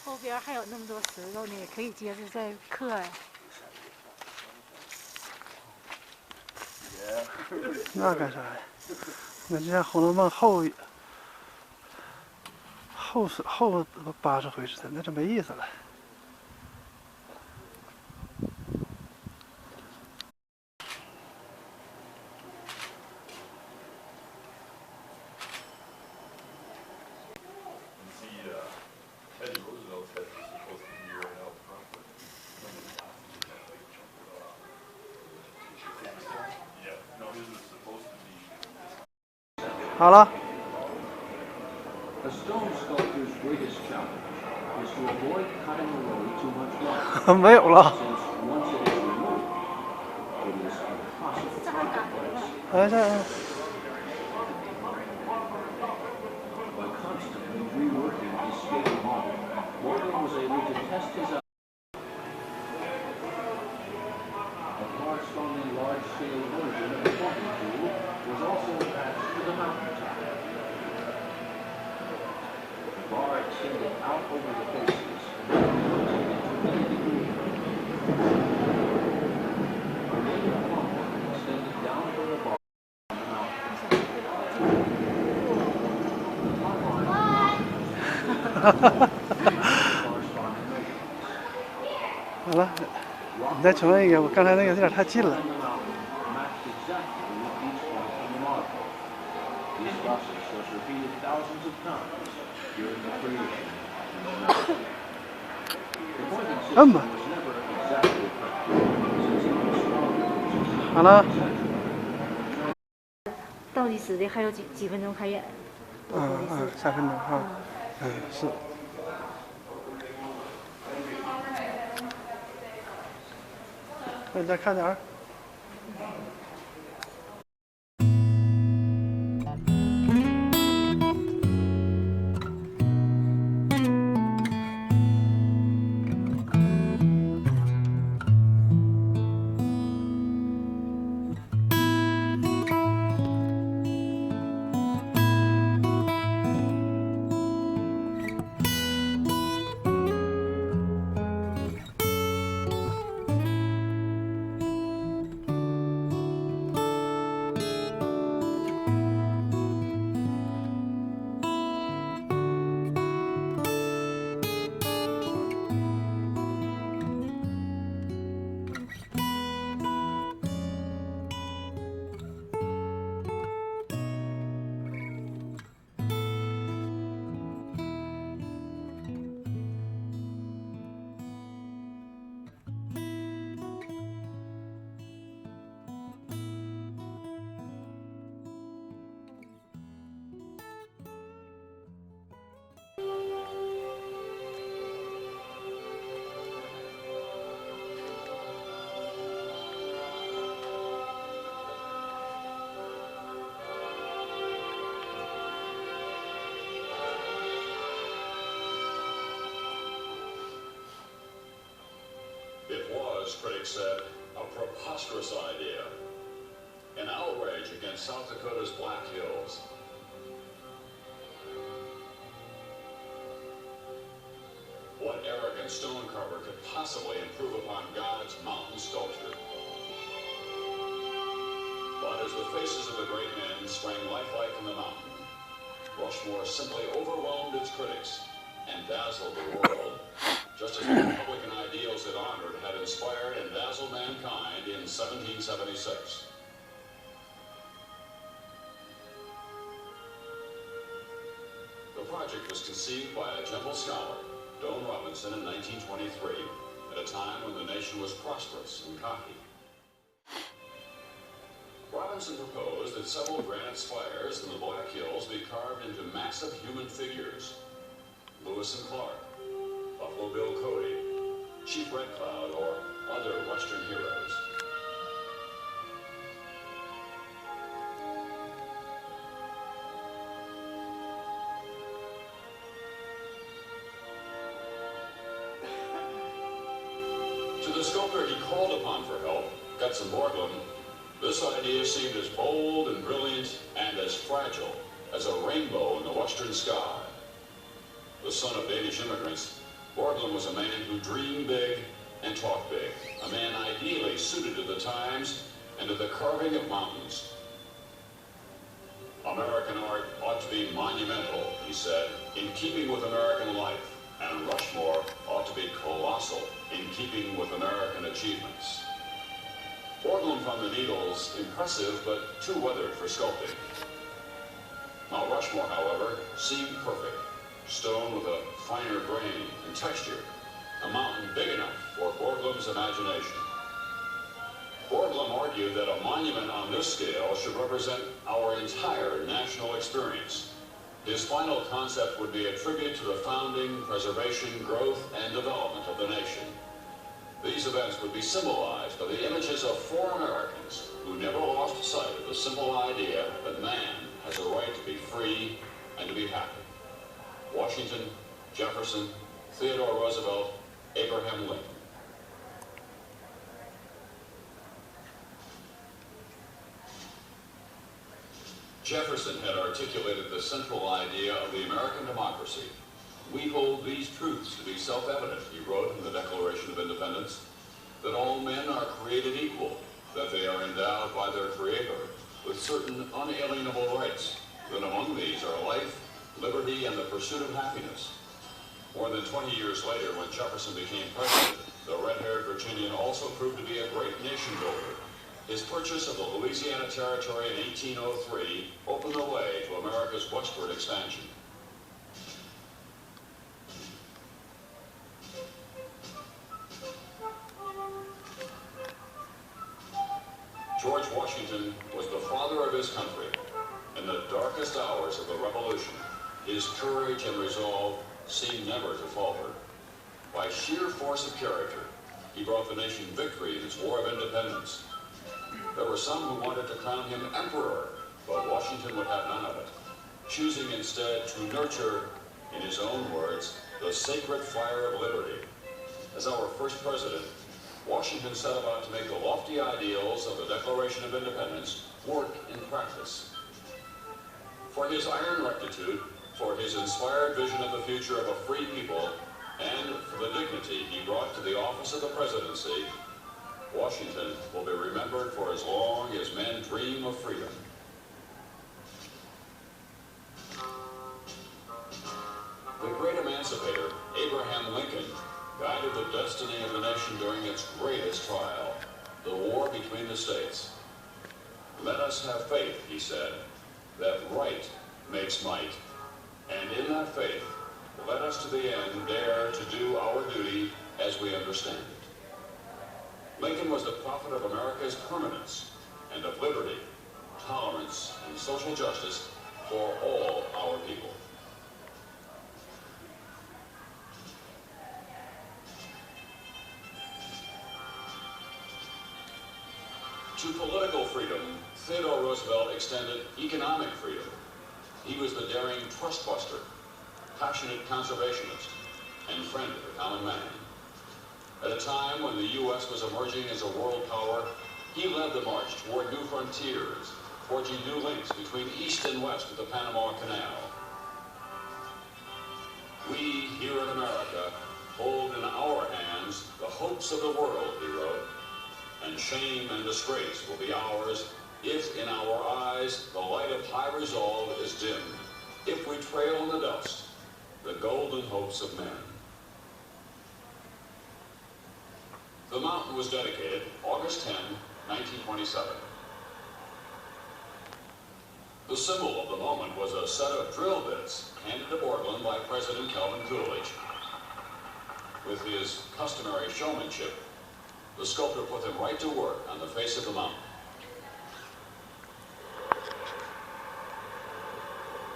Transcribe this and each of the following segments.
后边还有那么多石头呢，也可以接着再刻呀。那干啥呀？那就像《红楼梦》后80回似的，那就没意思了。好了。没有了。哎，这。Borglum was able to test his a corresponding large-scale version of the walking tool was also attached to the mountaintop. The bar extended out over the faces and the remaining funnel extended down from the bar. 好了，你再重问一个，我刚才那个有点太近了。摁吧。好了。倒计时的还有几分钟开演。3分钟哈。是。那你再看点儿。Critics said, a preposterous idea, an outrage against South Dakota's Black Hills. What arrogant stone carver could possibly improve upon God's mountain sculpture? But as the faces of the great men sprang lifelike from the mountain, Rushmore simply overwhelmed its critics and dazzled the world. Just as the Republican ideals it honored had inspired and dazzled mankind in 1776. The project was conceived by a gentle scholar, Don Robinson, in 1923, at a time when the nation was prosperous and cocky. Robinson proposed that several granite spires in the Black Hills be carved into massive human figures. Lewis and Clark, Buffalo Bill Cody, Chief Red Cloud, or other Western heroes. To the sculptor he called upon for help, Gutzon Borglum, this idea seemed as bold and brilliant and as fragile as a rainbow in the western sky. The son of Danish immigrants, Borglum was a man who dreamed big and talked big, a man ideally suited to the times and to the carving of mountains. American art ought to be monumental, he said, in keeping with American life, and Rushmore ought to be colossal, in keeping with American achievements. Borglum found the needles impressive, but too weathered for sculpting. Mount Rushmore, however, seemed perfect, stone with a finer grain and texture, a mountain big enough for Borglum's imagination. Borglum argued that a monument on this scale should represent our entire national experience. His final concept would be a tribute to the founding, preservation, growth, and development of the nation. These events would be symbolized by the images of 4 Americans who never lost sight of the simple idea that man has a right to be free and to be happy. Washington, Jefferson, Theodore Roosevelt, Abraham Lincoln. Jefferson had articulated the central idea of the American democracy. We hold these truths to be self-evident, he wrote in the Declaration of Independence, that all men are created equal, that they are endowed by their Creator with certain unalienable rights, that among these are life, liberty, and the pursuit of happiness. More than 20 years later, when Jefferson became president, the red-haired Virginian also proved to be a great nation builder. His purchase of the Louisiana Territory in 1803 opened the way to America's westward expansion. George Washington was the father of his country. In the darkest hours of the Revolution, his courage and resolve seemed never to falter. By sheer force of character, he brought the nation victory in its War of Independence. There were some who wanted to crown him emperor, but Washington would have none of it, choosing instead to nurture, in his own words, the sacred fire of liberty. As our first president, Washington set about to make the lofty ideals of the Declaration of Independence work in practice. For his iron rectitude, for his inspired vision of the future of a free people, and for the dignity he brought to the office of the presidency, Washington will be remembered for as long as men dream of freedom. The great emancipator, Abraham Lincoln, guided the destiny of the nation during its greatest trial, the war between the states. Let us have faith, he said, that right makes might, and in that faith, let us to the end dare to do our duty as we understand it. Lincoln was the prophet of America's permanence and of liberty, tolerance, and social justice for all our people. To political freedom, Theodore Roosevelt extended economic freedom. He was the daring trustbuster, passionate conservationist, and friend of the common man. At a time when the U.S. was emerging as a world power, he led the march toward new frontiers, forging new links between East and West of the Panama Canal. We, here in America, hold in our hands the hopes of the world, he wrote, and shame and disgrace will be ours if in our eyes the light of high resolve is dimmed, if we trail in the dust the golden hopes of men. The mountain was dedicated August 10, 1927. The symbol of the moment was a set of drill bits handed to Borglum by President Calvin Coolidge. With his customary showmanship, the sculptor put them right to work on the face of the mountain.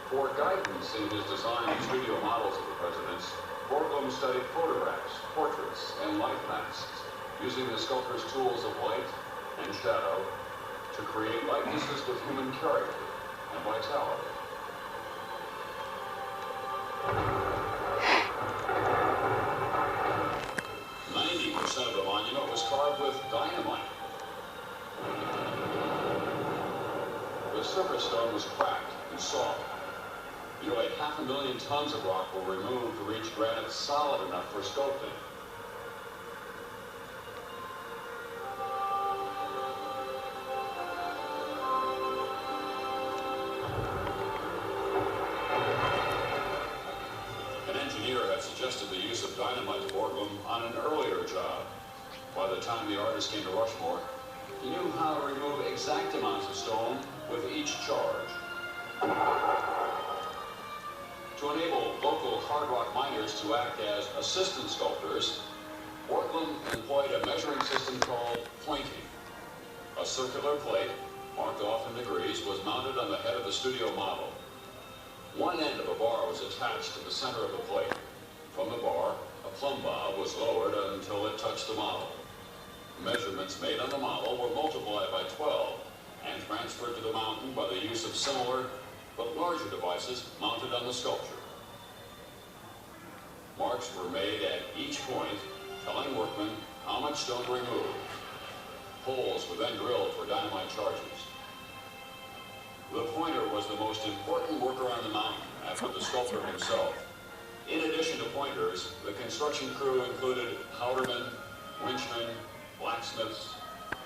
For guidance in his design of studio models of the presidents, Borglum studied photographs, portraits, and life masks, using the sculptor's tools of light and shadow to create likenesses with human character and vitality. Of the monument was carved with dynamite. The surface stone was cracked and soft. Nearly 500,000 tons of rock were removed to reach granite solid enough for sculpting. An engineer had suggested the use of dynamite to Borglum on an earlier job. By the time the artist came to Rushmore, he knew how to remove exact amounts of stone with each charge. To enable local hard rock miners to act as assistant sculptors, Borglum employed a measuring system called pointing. A circular plate, marked off in degrees, was mounted on the head of the studio model. One end of a bar was attached to the center of the plate. From the bar, a plumb bob was lowered until it touched the model. Measurements made on the model were multiplied by 12 and transferred to the mountain by the use of similar but larger devices mounted on the sculpture. Marks were made at each point, telling workmen how much stone to remove. Holes were then drilled for dynamite charges. The pointer was the most important worker on the mountain after the sculptor himself. In addition to pointers, the construction crew included howdermen, winchmen, blacksmiths,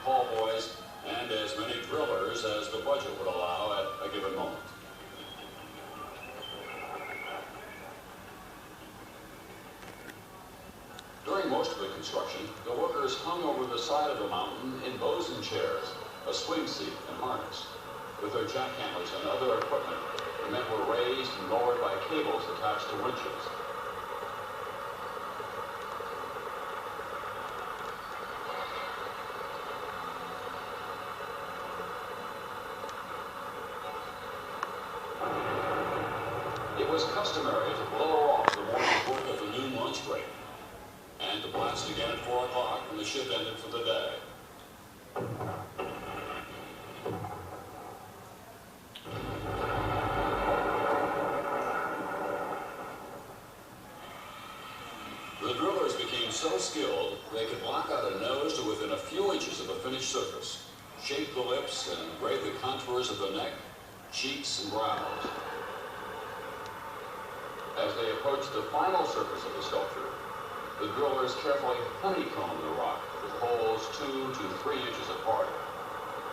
haul boys, and as many drillers as the budget would allow at a given moment. During most of the construction, the workers hung over the side of the mountain in bosun chairs, a swing seat, and harness. With their jackhammers and other equipment, the men were raised and lowered by cables attached to winches. It was customary to blow off the morning's work at the noon lunch break, and to blast again at 4 o'clock when the shift ended for the day. The drillers became so skilled they could block out a nose to within a few inches of a finished surface, shape the lips, and grade the contours of the neck, cheeks, and brows. As they approached the final surface of the sculpture, the drillers carefully honeycombed the rock with holes 2 to 3 inches apart.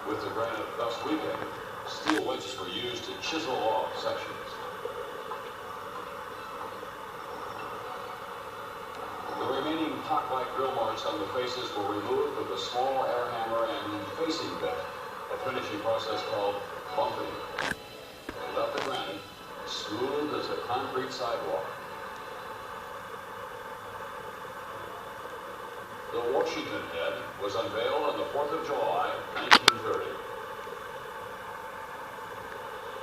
With the granite thus weakened, steel wedges were used to chisel off sections. The remaining hot-like drill marks on the faces were removed with a small air hammer and facing bit, a finishing process called bumping. It left the granite smooth as a concrete sidewalk. The Washington head was unveiled on the 4th of July, 1930.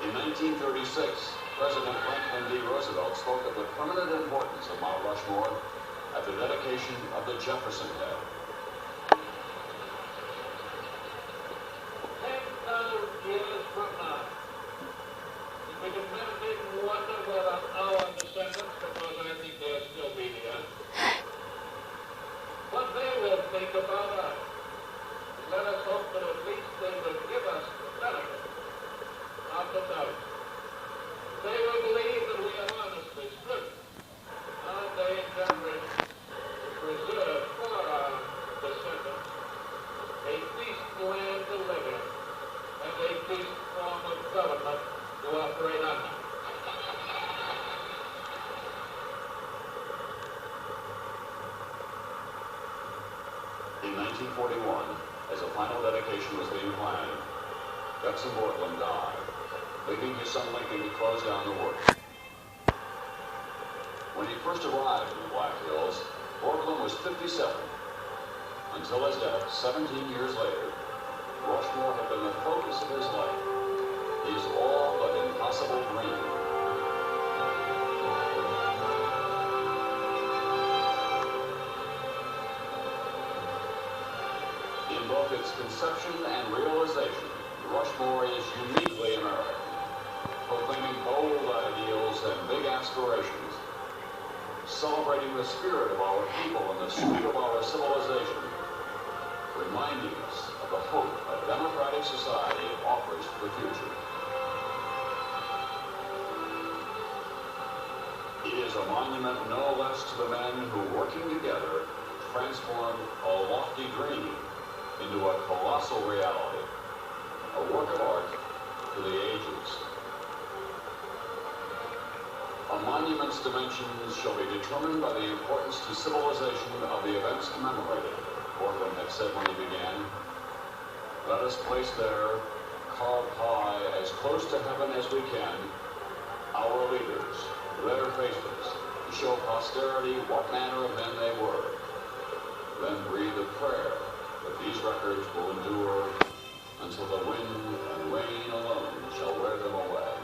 In 1936, President Franklin D. Roosevelt spoke of the permanent importance of Mount Rushmore at the dedication of the Jefferson head. 10,000 years from now, we can meditate and wonder whether our descendants, because I think they'll still be here, what they will think about us. Let us hope that at least they will give us the benefit of the doubt. They will believe that we have honestly striven our day and generation to preserve for our descendants a decent land to live in and a decent form of government to operate under. In 1941, as a final dedication was being planned, Borglum died, leaving his son Lincoln to close down the work. When he first arrived in the Black Hills, Borglum was 57. Until his death, 17 years later, Rushmore had been the focus of his life, his all but impossible dream. In both its conception and realization, Rushmore is uniquely American, proclaiming bold ideals and big aspirations, celebrating the spirit of our people and the sweep of our civilization, reminding us of the hope a democratic society offers for the future. It is a monument no less to the men who, working together, transformed a lofty dream into a colossal reality, a work of art for the ages. A monument's dimensions shall be determined by the importance to civilization of the events commemorated, Borglum had said when he began. Let us place there, carved high, as close to heaven as we can, our leaders, their faces, to show posterity what manner of men they were. Then breathe a prayer that these records will endure until the wind and rain alone shall wear them away.